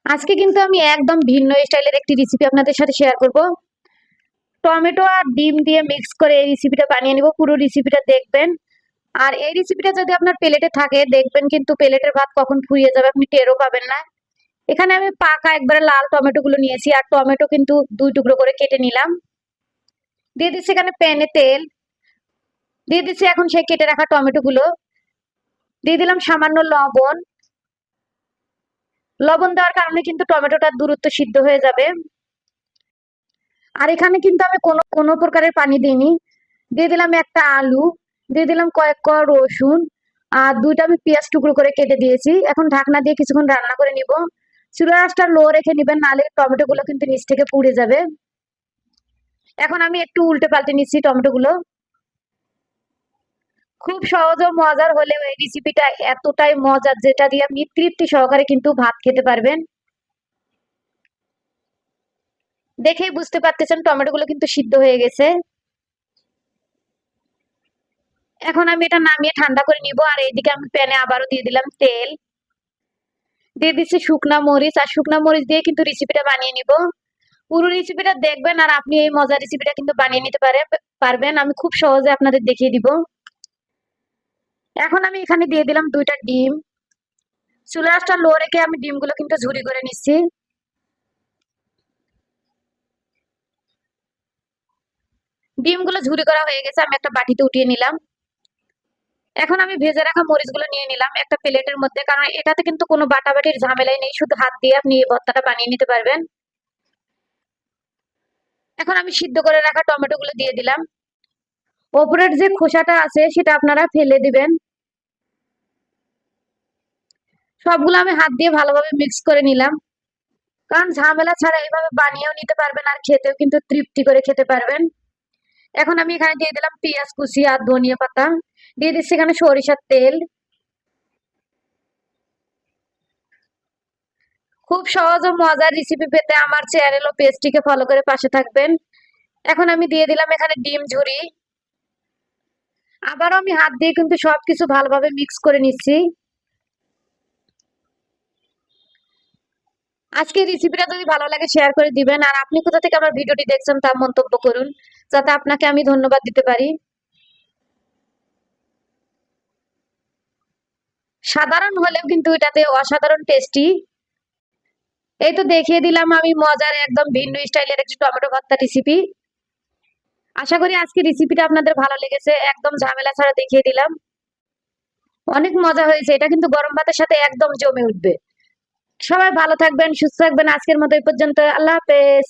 আজকে কিন্তু আমি একদম ভিন্ন স্টাইলের একটি রেসিপি আপনাদের সাথে শেয়ার করব। টমেটো আর ডিম দিয়ে মিক্স করে এই রেসিপিটা বানিয়ে নিব। পুরো রেসিপিটা দেখবেন। আর এই রেসিপিটা যদি আপনার প্লেটে থাকে দেখবেন কিন্তু প্লেটের ভাত কখন ফুরিয়ে যাবে আপনি টেরও পাবেন না। এখানে আমি পাকা একবারে লাল টমেটো গুলো নিয়েছি আর টমেটো কিন্তু 2 টুকরো করে কেটে নিলাম। দিয়ে দিচ্ছি এখানে প্যানে তেল। দিয়ে দিচ্ছি এখন সেই কেটে রাখা টমেটো গুলো। দিয়ে দিলাম সামান্য লবণ। লবণ দেওয়ার কারণে কিন্তু টমেটোটা দ্রুত সিদ্ধ হয়ে যাবে। আর এখানে কিন্তু আমি কোনো প্রকারের পানি দিইনি। দিয়ে দিলাম একটা আলু। দিয়ে দিলাম কয়েক কোয়া রসুন। আর 2টা আমি পেঁয়াজ টুকরো করে কেটে দিয়েছি। এখন ঢাকনা দিয়ে কিছুক্ষণ রান্না করে নিব। চুলার আঁচটা লো রেখে নিবেন, নাহলে টমেটো গুলো কিন্তু নিচ থেকে পুড়ে যাবে। এখন আমি একটু উল্টে পাল্টে নিচ্ছি টমেটো গুলো। খুব সহজ ও মজার হলেও এই রেসিপিটা এতটাই মজার, যেটা দিয়ে আপনি তৃপ্তি সহকারে কিন্তু ভাত খেতে পারবেন। দেখেই বুঝতে পারতেছেন টমেটো গুলো কিন্তু সিদ্ধ হয়ে গেছে। এখন আমি এটা নামিয়ে ঠান্ডা করে নিব। আর এইদিকে আমি প্যানে আবারও দিয়ে দিলাম তেল। দিয়ে দিচ্ছি শুকনা মরিচ। আর শুকনা মরিচ দিয়ে কিন্তু রেসিপিটা বানিয়ে নিব। পুরো রেসিপিটা দেখবেন আর আপনি এই মজার রেসিপিটা কিন্তু বানিয়ে নিতে পারবেন। আমি খুব সহজে আপনাদের দেখিয়ে দিব। এখন আমি এখানে দিয়ে দিলাম 2টা ডিম। চুলার আঁচটা লো রেখে আমি ডিমগুলো কিন্তু ঝুরি করে নিচ্ছি। ডিমগুলো ঝুরি করা হয়ে গেছে, আমি একটা বাটিতে উঠিয়ে নিলাম। এখন আমি ভেজে রাখা মরিচগুলো নিয়ে নিলাম একটা প্লেটের মধ্যে, কারণ এটাতে কিন্তু কোনো বাটাবাটির ঝামেলাই নেই, শুধু হাত দিয়ে আপনি এই ভর্তাটা বানিয়ে নিতে পারবেন। এখন আমি সিদ্ধ করে রাখা টমেটো গুলো দিয়ে দিলাম। ওপরের যে খোসাটা আছে সেটা আপনারা ফেলে দিবেন। সবগুলো আমি হাত দিয়ে ভালোভাবে মিক্স করে নিলাম, কারণ ঝামেলা ছাড়া এইভাবে বানিয়েও নিতে পারবেন আর খেতেও কিন্তু তৃপ্তি করে খেতে পারবেন। এখন আমি এখানে দিয়ে দিলাম পেঁয়াজ কুচি আর ধনিয়া পাতা। দিয়ে দিচ্ছি এখানে সরিষার তেল। খুব সহজ ও মজার রেসিপি পেতে আমার চ্যানেল ও পেজটিকে ফলো করে পাশে থাকবেন। এখন আমি দিয়ে দিলাম এখানে ডিম ঝুরি। আবারও আমি হাত দিয়ে কিন্তু সবকিছু ভালোভাবে মিক্স করে নিচ্ছি। আজকের রেসিপিটা যদি ভালো লাগে শেয়ার করে দিবেন। আর আপনি কোথা থেকে আমার ভিডিওটি দেখছেন তা মন্তব্য করুন, যাতে আপনাকে আমি ধন্যবাদ দিতে পারি। সাধারণ হলেও কিন্তু এটাতে অসাধারণ টেস্টি। এই তো দেখিয়ে দিলাম আমি মজার একদম ভিন্ন স্টাইলের একটি টমেটো ভর্তা রেসিপি। আশা করি আজকের রেসিপিটা আপনাদের ভালো লেগেছে। একদম ঝামেলা ছাড়া দেখিয়ে দিলাম। অনেক মজা হয়েছে, এটা কিন্তু গরম ভাতের সাথে একদম জমে উঠবে। সবাই ভালো থাকবেন, সুস্থ থাকবেন। আজকের মতো এই পর্যন্ত। আল্লাহ হাফেজ।